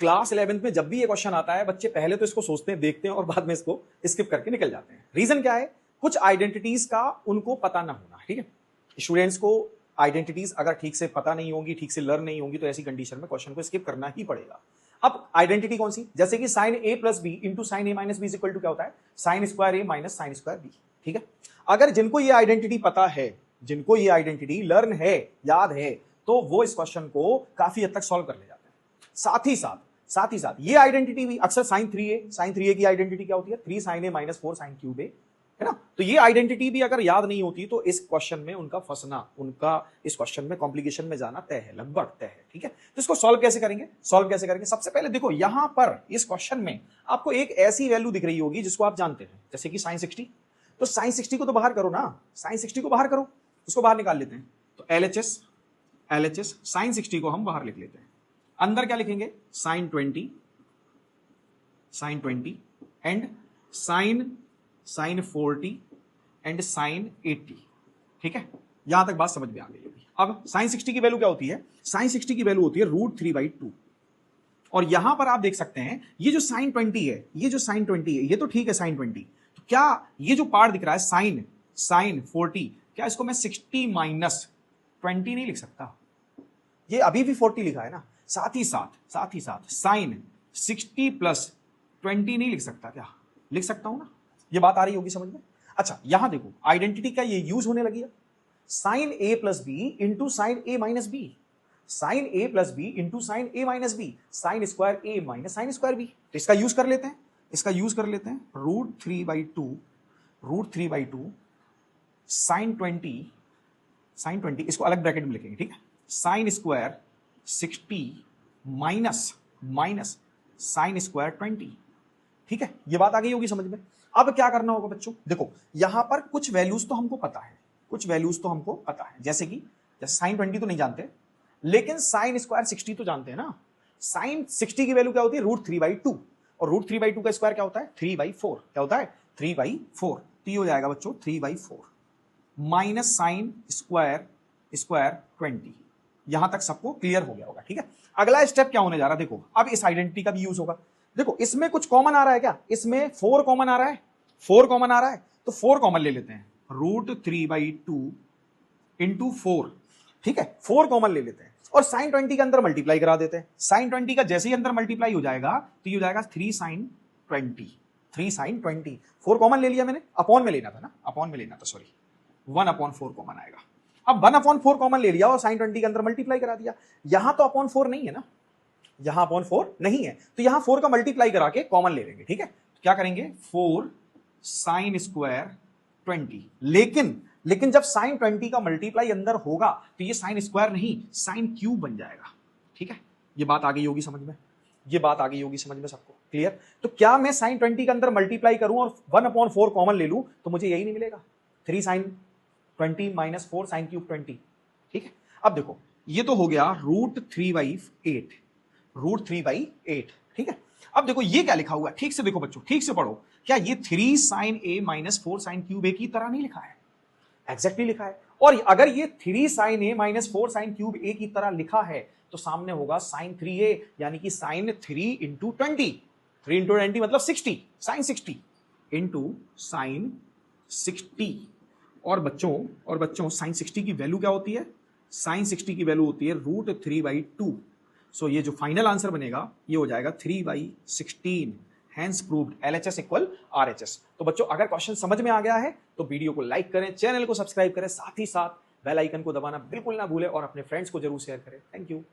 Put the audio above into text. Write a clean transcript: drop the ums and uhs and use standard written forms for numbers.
Class 11th में जब भी ये क्वेश्चन आता है बच्चे पहले तो इसको सोचते हैं, देखते हैं और बाद में इसको स्किप करके निकल जाते हैं। रीजन क्या है? कुछ आइडेंटिटीज का उनको पता ना होना। ठीक है, स्टूडेंट्स को आइडेंटिटीज अगर ठीक से पता नहीं होंगी, ठीक से लर्न नहीं होंगी, तो ऐसी कंडीशन में क्वेश्चन को स्किप करना ही पड़ेगा। अब आइडेंटिटी कौन सी? जैसे कि sine A plus B into sine A minus B is equal to क्या होता है? Sine square A minus sine square B. ठीक है, अगर जिनको ये आइडेंटिटी पता है, जिनको ये आइडेंटिटी लर्न है, याद है, तो वो इस क्वेश्चन को काफी हद तक सॉल्व कर ले जाते हैं। साथ ही साथ ये आइडेंटिटी भी अक्सर साइन 3a की आइडेंटिटी क्या होती है? 3 sin a minus 4 sin cube a, है ना? तो ये आइडेंटिटी भी अगर याद नहीं होती तो इस क्वेश्चन में उनका फंसना, उनका इस क्वेश्चन में कॉम्प्लिकेशन में जाना तय है, लगभग तय है। ठीक है, तो इसको सॉल्व कैसे करेंगे? सबसे पहले देखो, यहां पर इस क्वेश्चन में आपको एक ऐसी वैल्यू दिख रही होगी जिसको आप जानते हैं, जैसे कि sin 60। तो sin 60 को तो बाहर करो ना, sin 60 को बाहर करो, उसको बाहर निकाल लेते हैं। तो LHS sin 60 को हम बाहर लिख लेते हैं। अंदर क्या लिखेंगे? sin 20 and sin 40 and sin 80। ठीक है, यहां तक बात समझ में आ गई होगी। अब sin 60 की वैल्यू क्या होती है? sin 60 की वैल्यू होती है √3/2। और यहां पर आप देख सकते हैं ये जो sin 20 है, ये तो ठीक है sin 20। तो क्या ये जो पार्ट दिख रहा है sin 40, क्या इसको मैं 60 माइनस 20 नहीं लिख सकता? ये अभी भी 40 लिखा है ना। साथ ही साथ sin 60 प्लस 20 नहीं लिख सकता क्या? लिख सकता हूं ना। ये बात आ रही होगी समझ में? अच्छा, यहां देखो आइडेंटिटी का ये यूज होने लगी है, sin a plus B into sine A minus B, sin a plus B into sine A minus B, sine square A minus sine square B. तो इसका यूज कर लेते हैं, √3/2 sin 20 इसको अलग ब्रैकेट में लिखेंगे। ठीक है, sine square 60 minus sine square 20। ठीक है, ये बात आ गई होगी समझ में। अब क्या करना होगा बच्चों? देखो यहां पर कुछ वैल्यूज तो हमको पता है, जैसे साइन 20 तो नहीं जानते, लेकिन साइन स्क्वायर 60 तो जानते हैं ना। साइन 60 की वैल्यू क्या होती है? √3/2, और √3/2 का स्क्वायर क्या होता है? 3/4। क्या होता है? 3/4। तो ये हो जाएगा बच्चों 3/4 माइनस साइन स्क्वायर 20। यहां तक सबको क्लियर हो गया होगा। ठीक है, अगला स्टेप क्या होने जा रहा है? देखो अब इस आइडेंटिटी का भी यूज होगा। देखो इसमें कुछ कॉमन आ रहा है क्या? इसमें 4 कॉमन आ रहा है, तो 4 कॉमन ले लेते हैं, √3/2 इंटू 4। ठीक है, 4 कॉमन ले लेते हैं और साइन 20 के अंदर मल्टीप्लाई करा देते हैं। साइन 20 का जैसे ही अंदर मल्टीप्लाई हो जाएगा तो ये हो जाएगा 3 sin 20। 4 कॉमन ले लिया मैंने, अपॉन में लेना था सॉरी, 1/4 कॉमन आएगा। अब 1/4 कॉमन ले लिया और साइन 20 के अंदर मल्टीप्लाई करा दिया। यहां तो अपॉन 4 नहीं है ना, यहां अपॉन 4 नहीं है, तो यहां 4 का मल्टीप्लाई करा के कॉमन ले लेंगे। ठीक है, तो क्या करेंगे? 4 साइन स्क्वायर 20। लेकिन जब साइन 20 का मल्टीप्लाई अंदर होगा तो ये साइन स्क्वायर नहीं, साइन क्यूब बन जाएगा। ठीक है, ये बात आ गई होगी समझ में, सबको क्लियर? तो क्या मैं साइन 20 के अंदर मल्टीप्लाई करूं और 1/4 कॉमन ले लूं तो मुझे यही नहीं मिलेगा, 3 sin 20 माइनस 4 साइन क्यूब 20। ठीक है, अब देखो ये तो हो गया √3/8। ठीक है, अब देखो ये क्या लिखा हुआ है, ठीक से देखो बच्चों, ठीक से पढ़ो। क्या ये 3 sin a minus 4 sine cube a की तरह नहीं लिखा है? एग्जैक्टली लिखा है। और अगर ये 3 sin a minus 4 sine cube a की तरह लिखा है तो सामने होगा sin 3a, यानी कि sin 3 इंटू 20, 3 इंटू 20 मतलब 60, sin 60 इंटू sin 60। और बच्चों sin 60 की वैल्यू क्या होती है? sin 60 की वैल्यू होती है √3/2। सो ये जो फाइनल आंसर बनेगा ये हो जाएगा 3/16। Hence proved LHS equal RHS। तो बच्चों अगर क्वेश्चन समझ में आ गया है तो वीडियो को लाइक करें, चैनल को सब्सक्राइब करें, साथ ही साथ बेल आइकन को दबाना बिल्कुल ना भूलें और अपने फ्रेंड्स को जरूर शेयर करें। Thank you.